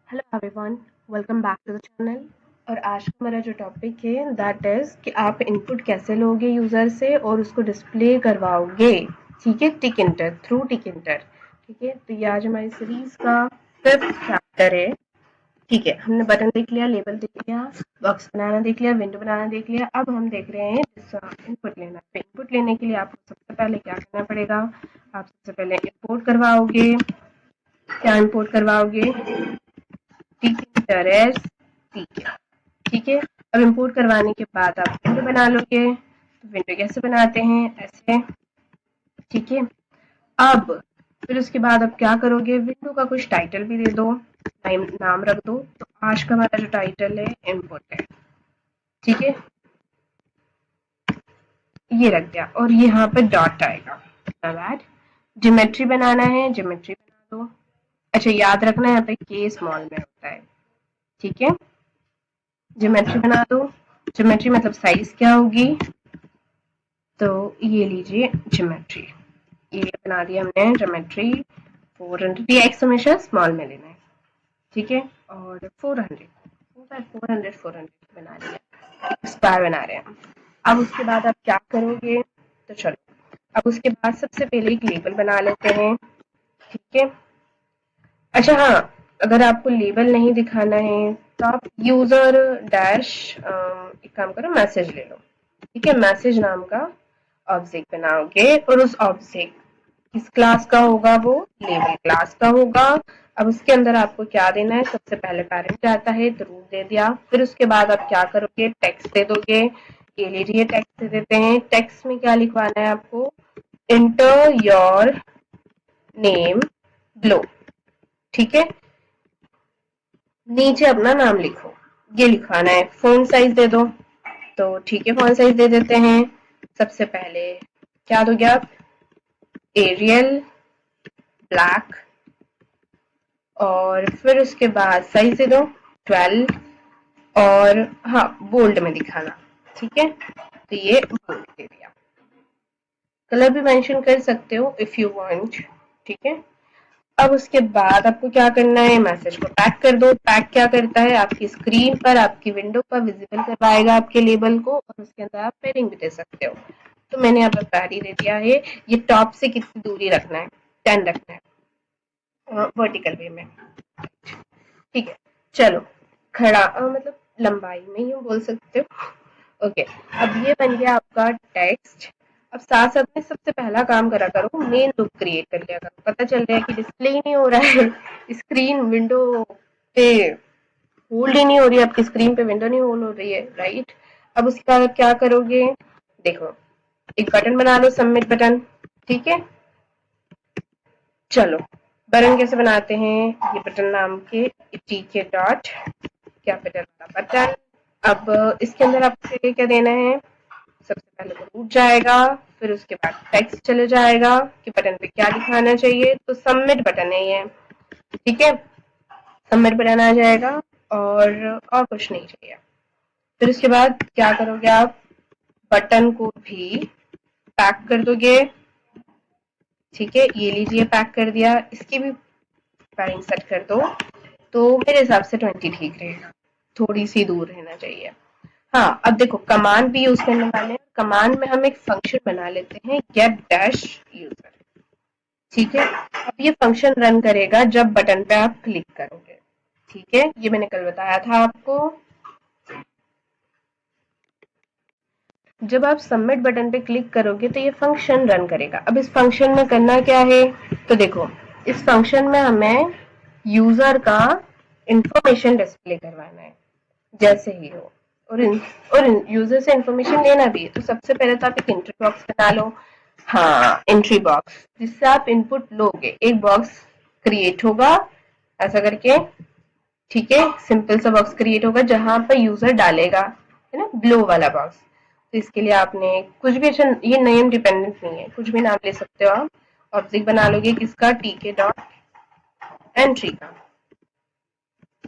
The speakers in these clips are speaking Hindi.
Hello everyone, welcome back to the channel. और आज का हमारा जो टॉपिक है दैट इज़ कि आप इनपुट कैसे लोगे यूज़र से और उसको डिस्प्ले करवाओगे। ठीक है, टिक इंटर थ्रू टिक इंटर। ठीक है, तो ये आज हमारी सीरीज का 5th चैप्टर है। ठीक है, हमने बटन देख लिया, लेबल देख लिया, बॉक्स बनाना देख लिया, विंडो बनाना देख लिया। अब हम देख रहे हैं इनपुट लेना। तो इनपुट लेने के लिए आपको सबसे पहले क्या करना पड़ेगा? आप सबसे पहले इंपोर्ट करवाओगे। क्या इंपोर्ट करवाओगे? टिक इंटर एस ठीक है। ठीक है, अब इंपोर्ट करवाने के बाद आप विंडो बना लोगे। तो विंडो कैसे बनाते हैं? ऐसे। ठीक है, अब फिर उसके बाद अब क्या करोगे? विंडो का कुछ टाइटल भी दे दो, नाम रख दो। तो आज का हमारा जो टाइटल है इनपुट है। ठीक है, ये रख दिया और यहाँ पे डॉट आएगा। बाद ज्योमेट्री बनाना है, ज्योमेट्री बना दो। अच्छा, याद रखना यहाँ पे के स्मॉल में होता है। ठीक है, ज्योमेट्री बना दो। ज्योमेट्री मतलब साइज क्या होगी? तो ये लीजिए ज्योमेट्री, ये बना दिया हमने ज्योमेट्री 400। ये एक्स हमेशा स्मॉल में लेना है। ठीक है, और 400 बना लिया, स्क्वायर बना रहे हैं। अब उसके बाद आप क्या करोगे? तो चलो, अब उसके बाद सबसे पहले एक लेबल बना लेते हैं। ठीक है, अच्छा हाँ, अगर आपको लेबल नहीं दिखाना है तो आप यूजर डैश एक काम करो, मैसेज ले लो। ठीक है, मैसेज नाम का ऑब्जेक्ट बनाओगे और उस ऑब्जेक्ट किस क्लास का होगा? वो लेबल क्लास का होगा। अब उसके अंदर आपको क्या देना है? सबसे पहले पेरेंट आता है तो रूट दे दिया। फिर उसके बाद आप क्या करोगे? टेक्स्ट दे दोगे। ये लीजिए टेक्स्ट दे देते हैं। टेक्स्ट में क्या लिखवाना है आपको? Inter your name below. ठीक है, नीचे अपना नाम लिखो, ये लिखवाना है। फ़ॉन्ट साइज दे दो। तो ठीक है, फ़ॉन्ट साइज दे देते हैं। सबसे पहले क्या दोगे आप? एरियल ब्लैक, और फिर उसके बाद साइज दे दो 12, और हाँ बोल्ड में दिखाना। ठीक है, तो ये बोल्ड दे दिया। कलर भी मेंशन कर सकते हो इफ यू वांट। ठीक है, अब उसके बाद आपको क्या करना है? मैसेज को पैक कर दो। पैक क्या करता है? आपकी स्क्रीन पर, आपकी विंडो पर विजिबल करवाएगा आपके लेबल को, और उसके अंदर आप पेयरिंग भी दे सकते हो। तो मैंने यहाँ पर पैरी दे दिया है। ये टॉप से कितनी दूरी रखना है? 10 रखना है, वर्टिकल वे में। ठीक है, चलो, खड़ा मतलब लंबाई में ही बोल सकते हो। ओके, अब ये बन गया आपका टेक्स्ट। अब साथ साथ में सबसे पहला काम करा करो, मेन लुक क्रिएट कर लिया करो। पता चल रहा है कि डिस्प्ले ही नहीं हो रहा है, स्क्रीन विंडो पे होल्ड ही नहीं हो रही है, आपकी स्क्रीन पे विंडो नहीं होल्ड हो रही है, राइट? अब उसके बाद क्या करोगे? देखो, एक बटन बना लो, सबमिट बटन। ठीक है, चलो, बटन कैसे बनाते हैं? ये बटन नाम के टीके डॉट कैपिटल वाला बटन। अब इसके अंदर आपको क्या देना है? सबसे पहले तो रूट जाएगा, फिर उसके बाद टेक्स्ट चले जाएगा कि बटन पे क्या दिखाना चाहिए। तो सबमिट बटन है ये। ठीक है, सबमिट बटन आ जाएगा, और कुछ नहीं चाहिए। फिर उसके बाद क्या करोगे आप? बटन को भी पैक कर दोगे। ठीक है, ये लीजिए पैक कर दिया। इसकी भी पैडिंग सेट कर दो। तो मेरे हिसाब से 20 ठीक रहेगा, थोड़ी सी दूर रहना चाहिए। हाँ, अब देखो, कमांड भी यूज करने वाले हैं। कमांड में हम एक फंक्शन बना लेते हैं, गेट डैश यूजर। ठीक है, अब ये फंक्शन रन करेगा जब बटन पे आप क्लिक करोगे। ठीक है, ये मैंने कल बताया था आपको। जब आप सबमिट बटन पे क्लिक करोगे तो ये फंक्शन रन करेगा। अब इस फंक्शन में करना क्या है? तो देखो, इस फंक्शन में हमें यूजर का इंफॉर्मेशन डिस्प्ले करवाना है, जैसे ही हो। और यूजर से इंफॉर्मेशन लेना भी है। तो सबसे पहले तो आप एक एंट्री बॉक्स बना लो। हाँ, एंट्री बॉक्स जिससे आप इनपुट लोगे, एक बॉक्स क्रिएट होगा ऐसा करके। ठीक है, सिंपल सा बॉक्स क्रिएट होगा जहां पर यूजर डालेगा, है ना, ब्लो वाला बॉक्स। तो इसके लिए आपने कुछ भी, अच्छा ये नेम डिपेंडेंट नहीं है, कुछ भी नाम ले सकते हो आप। ऑब्जेक्ट बना लोगे किसका? टीके डॉट एंट्री का।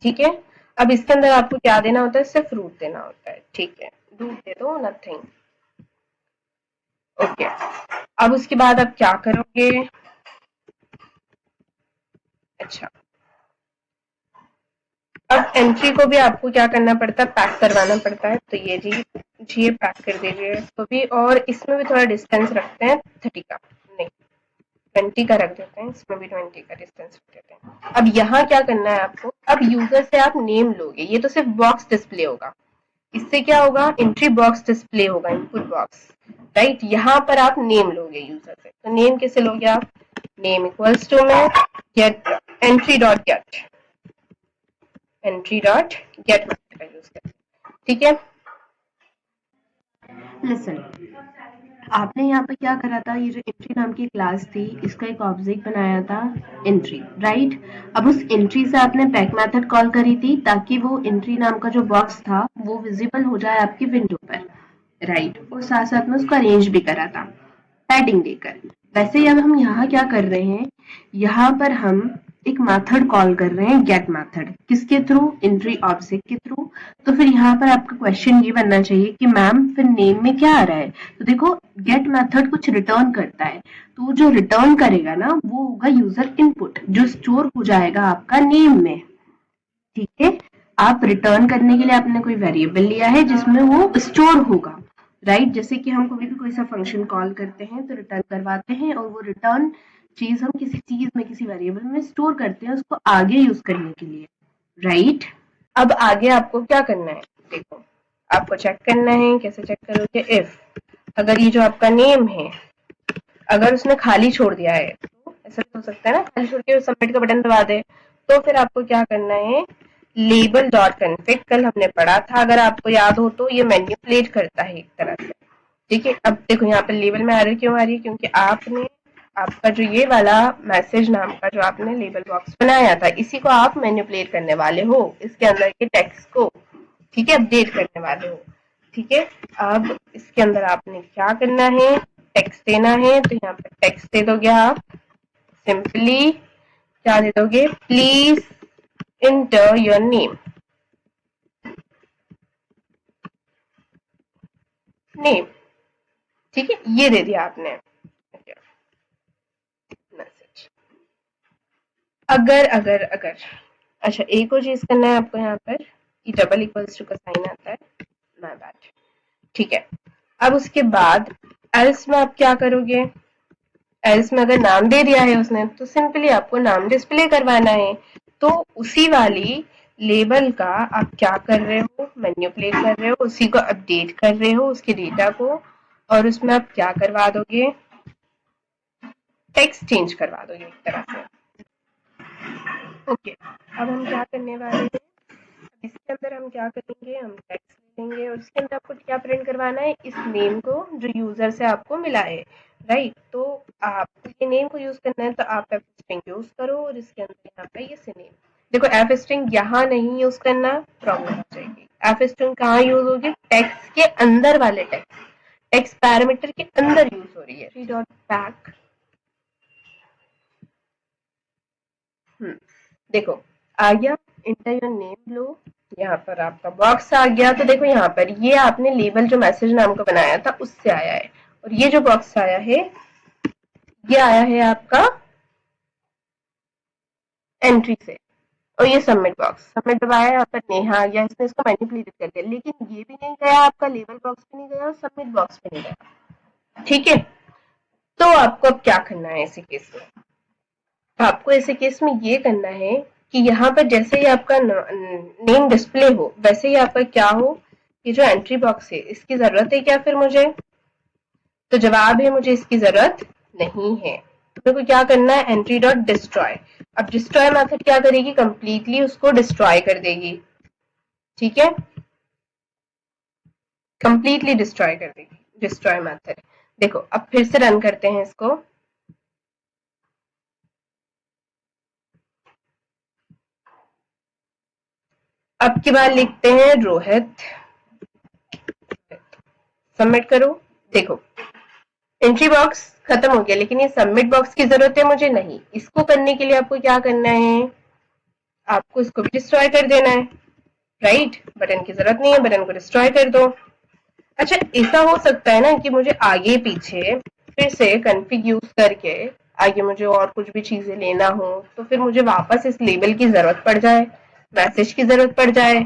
ठीक है, अब इसके अंदर आपको क्या देना होता है? सिर्फ रूट देना होता है। ठीक है, रूट दे दो, नथिंग। ओके, अब उसके बाद आप क्या करोगे? अच्छा, अब एंट्री को भी आपको क्या करना पड़ता है, पैक करवाना पड़ता है। तो ये जी ये पैक कर दीजिए इसको भी, और इसमें भी थोड़ा डिस्टेंस रखते हैं 30 का, नहीं 20 का रख देते हैं, इसमें भी 20 का डिस्टेंस रख देते हैं। अब यहाँ क्या करना है आपको, अब यूजर से आप नेम लोगे, ये तो सिर्फ बॉक्स डिस्प्ले होगा, इससे क्या होगा, एंट्री बॉक्स डिस्प्ले होगा, इनपुट बॉक्स, राइट। यहाँ पर आप नेम लोगे यूजर से, तो नेम कैसे लोगे आप, नेम इक्वल्स टू में get entry dot get, entry dot get का यूज करें, ठीक है। लिसन, आपने यहाँ पे क्या करा था, ये जो एंट्री नाम की क्लास थी इसका एक ऑब्जेक्ट बनाया था एंट्री, राइट। अब उस एंट्री से आपने बैक मेथड कॉल करी थी ताकि वो एंट्री नाम का जो बॉक्स था वो विजिबल हो जाए आपकी विंडो पर, राइट। और साथ साथ में उसको अरेंज भी करा था पैडिंग देकर। वैसे ही अब हम यहाँ क्या कर रहे हैं, यहाँ पर हम एक मेथड कॉल कर रहे हैं गेट मेथड, किसके थ्रू, एंट्री ऑब्जेक्ट के थ्रू। तो फिर यहाँ पर आपका क्वेश्चन ये बनना चाहिए कि मैम फिर नेम में क्या आ रहा है, तो देखो गेट मेथड कुछ रिटर्न करता है, तो जो रिटर्न करेगा ना वो होगा यूजर इनपुट जो स्टोर हो जाएगा आपका नेम में, ठीक है। आप रिटर्न करने के लिए आपने कोई वेरिएबल लिया है जिसमें वो स्टोर होगा, राइट। जैसे कि हम कभी भी कोई सा फंक्शन कॉल करते हैं तो रिटर्न करवाते हैं, और वो रिटर्न चीज हम किसी चीज में, किसी वेरिएबल में स्टोर करते हैं उसको आगे यूज करने के लिए, राइट। अब आगे आपको क्या करना है, देखो आपको चेक करना है, कैसे चेक करोगे, इफ अगर ये जो आपका नेम है अगर उसने खाली छोड़ दिया है, तो ऐसा हो सकता है ना, खाली छोड़ के सबमिट का बटन दबा दे, तो फिर आपको क्या करना है, लेबल डॉट कन्फिग, कल हमने पढ़ा था अगर आपको याद हो तो, ये मैनिपुलेट करता है एक तरह से, ठीक है। अब देखो यहाँ पे लेबल में एरर क्यों आ रही है, क्योंकि आपने आपका जो ये वाला मैसेज नाम का जो आपने लेबल बॉक्स बनाया था इसी को आप मैनिपुलेट करने वाले हो, इसके अंदर के टेक्स्ट को, ठीक है, अपडेट करने वाले हो, ठीक है। अब इसके अंदर आपने क्या करना है, टेक्स्ट देना है, तो यहाँ पे टेक्स्ट दे दोगे आप, सिंपली क्या दे दोगे, please inter your name, name, ठीक है, ये दे दिया आपने मैसेज। अगर अगर अगर अच्छा एक और चीज करना है आपको, यहाँ पर ये डबल इक्वल्स टू का साइन आता है, माय बैड, ठीक है। अब उसके बाद एल्स में आप क्या करोगे, एल्स में अगर नाम दे दिया है उसने तो सिंपली आपको नाम डिस्प्ले करवाना है, तो उसी वाली लेबल का आप क्या कर रहे हो, मैनिपुलेट कर रहे हो, उसी को अपडेट कर रहे हो उसके डेटा को, और उसमें आप क्या करवा दोगे, टेक्स्ट चेंज करवा दोगे एक तरह से, ओके। अब हम क्या करने वाले हैं, इसके अंदर हम क्या करेंगे, हम टेक्स्ट लेंगे और उसके अंदर आपको क्या प्रिंट करवाना है, इस नेम को जो यूजर से आपको मिला है, राइट। तो आप ये नेम को यूज करना है तो आप एफ स्ट्रिंग यूज करो, और इसके अंदर यहाँ पे ये नेम, देखो एफ स्ट्रिंग यहाँ नहीं यूज करना, प्रॉब्लम हो जाएगी। एफ स्ट्रिंग कहाँ यूज होगी, टेक्स्ट के अंदर वाले टेक्स्ट, टेक्स्ट पैरामीटर के अंदर यूज हो रही है, थ्री डॉट बैक, देखो आ गया, इंटर योर नेम लो, यहाँ पर आपका बॉक्स आ गया, तो देखो यहाँ पर ये आपने लेबल जो मैसेज नाम का बनाया था उससे आया है, और ये जो बॉक्स आया है ये आया है आपका एंट्री से, और ये सबमिट बॉक्स, सबमिट दबाया यहाँ पर नेहा आ गया, इसने इसको मैनिपुलेट कर लिया, लेकिन ये भी नहीं गया आपका, लेबल बॉक्स भी नहीं गया और सबमिट बॉक्स भी नहीं गया, ठीक है। तो आपको अब क्या करना है ऐसे केस में, आपको ऐसे केस में ये करना है कि यहाँ पर जैसे ही आपका नेम डिस्प्ले हो वैसे ही आपका क्या हो, ये जो एंट्री बॉक्स है इसकी जरूरत है क्या फिर मुझे, तो जवाब है मुझे इसकी जरूरत नहीं है। तो मेरे को क्या करना है, एंट्री डॉट डिस्ट्रॉय, अब डिस्ट्रॉय मेथड क्या करेगी, कंप्लीटली उसको डिस्ट्रॉय कर देगी, ठीक है, कंप्लीटली डिस्ट्रॉय कर देगी, डिस्ट्रॉय मेथड। देखो अब फिर से रन करते हैं इसको, अब की बार लिखते हैं रोहित, सबमिट करो, देखो एंट्री बॉक्स खत्म हो गया, लेकिन ये सबमिट बॉक्स की जरूरत है मुझे नहीं, इसको करने के लिए आपको क्या करना है, आपको इसको भी डिस्ट्रॉय कर देना है, राइट। बटन की जरूरत नहीं है, बटन को डिस्ट्रॉय कर दो। अच्छा ऐसा हो सकता है ना कि मुझे आगे पीछे फिर से कन्फिग यूज करके आगे मुझे और कुछ भी चीजें लेना हो, तो फिर मुझे वापस इस लेबल की जरूरत पड़ जाए, मैसेज की जरूरत पड़ जाए,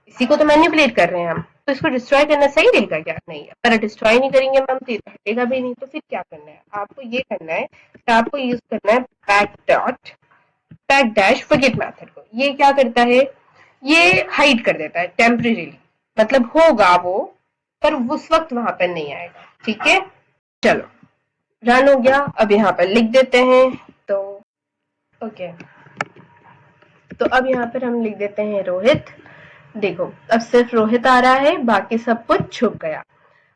इसी को तो मैनिपुलेट कर रहे हैं हम, तो इसको डिस्ट्रॉय करना सही रहेगा क्या? नहीं, अगर डिस्ट्रॉय नहीं करेंगे मैम तो ये तो हटेगा भी नहीं, तो फिर क्या करना है आपको? ये करना है कि आपको यूज करना है पैक डैश फॉरगेट मेथड को। ये क्या करता है? ये हाइड कर देता है टेम्परेरीली, मतलब होगा वो पर उस वक्त वहां पर नहीं आएगा। ठीक है, चलो रन हो गया। अब यहाँ पर लिख देते हैं, तो ओके, तो अब यहाँ पर हम लिख देते हैं रोहित। देखो अब सिर्फ रोहित आ रहा है, बाकी सब कुछ छुप गया।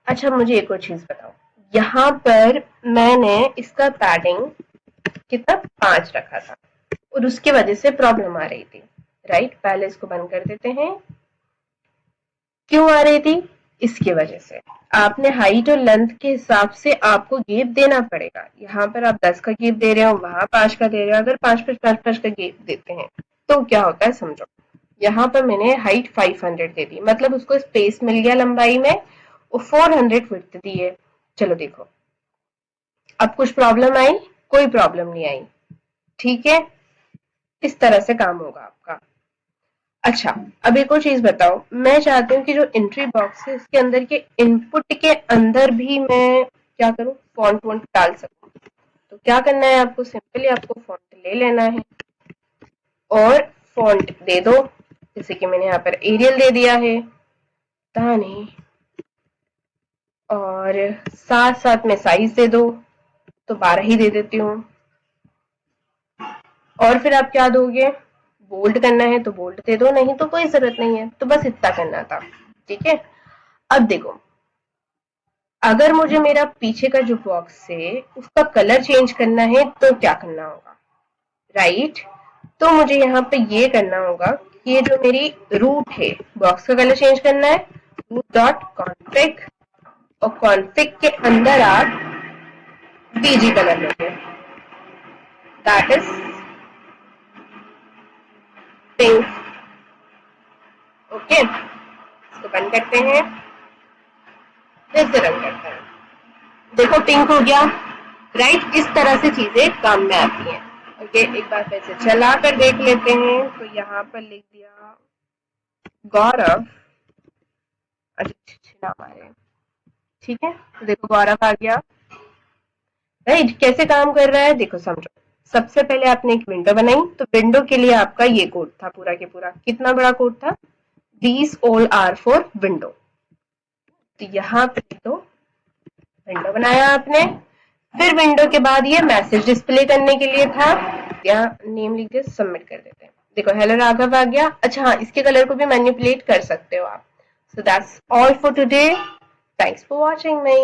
अच्छा मुझे एक और चीज बताओ, यहाँ पर मैंने इसका पैडिंग कितना 5 रखा था और उसकी वजह से प्रॉब्लम आ रही थी, राइट? पहले इसको बंद कर देते हैं। क्यों आ रही थी? इसकी वजह से आपने हाइट और लेंथ के हिसाब से आपको गैप देना पड़ेगा। यहाँ पर आप 10 का गैप दे रहे हो, वहां 5 का दे रहे हो। अगर 5 का गैप देते हैं तो क्या होता है समझो। यहाँ पर मैंने हाइट 500 दे दी, मतलब उसको स्पेस मिल गया लंबाई में, और 400 विड्थ दी है। चलो देखो अब कुछ प्रॉब्लम आई? कोई प्रॉब्लम नहीं आई। ठीक है, इस तरह से काम होगा आपका। अच्छा अब एक और चीज बताओ, मैं चाहती हूँ कि जो एंट्री बॉक्स है उसके अंदर के इनपुट के अंदर भी मैं क्या करूँ, फॉन्ट वॉन्ट डाल सकूँ। तो क्या करना है आपको? सिंपली आपको फॉन्ट ले लेना है और फॉन्ट दे दो, जैसे कि मैंने यहाँ पर एरियल दे दिया है, पता नहीं, और साथ साथ में साइज दे दो, तो 12 ही दे देती हूँ। और फिर आप क्या दोगे? बोल्ड करना है तो बोल्ड दे दो, नहीं तो कोई जरूरत नहीं है। तो बस इतना करना था। ठीक है, अब देखो अगर मुझे मेरा पीछे का जो बॉक्स है उसका कलर चेंज करना है तो क्या करना होगा, राइट? तो मुझे यहाँ पे ये करना होगा कि ये जो मेरी रूट है, बॉक्स का कलर चेंज करना है, रूट डॉट कॉन्फिग, और कॉन्फिग के अंदर आप बीजी कलर लोगे, दैट इज पिंक। ओके, इसको बंद करते हैं, फिर से रंग करते हैं। देखो पिंक हो गया, राइट? इस तरह से चीजें काम में आती हैं। ओके, एक बार फिर से चला कर देख लेते हैं। तो यहाँ पर लिख दिया गौरव, अच्छे नाम आ रहे हैं। ठीक है, तो देखो गौरव आ गया, राइट? कैसे काम कर रहा है देखो, समझो। सबसे पहले आपने एक विंडो बनाई, तो विंडो के लिए आपका ये कोड था पूरा के पूरा। कितना बड़ा कोड था? These all are for window। तो यहाँ पे तो विंडो बनाया आपने, फिर विंडो के बाद ये मैसेज डिस्प्ले करने के लिए था, या नेम लिख के सबमिट कर देते हैं। देखो हेलो राघव आ गया। अच्छा हाँ, इसके कलर को भी मैनिपुलेट कर सकते हो आप। So that's all for today, thanks for watching me.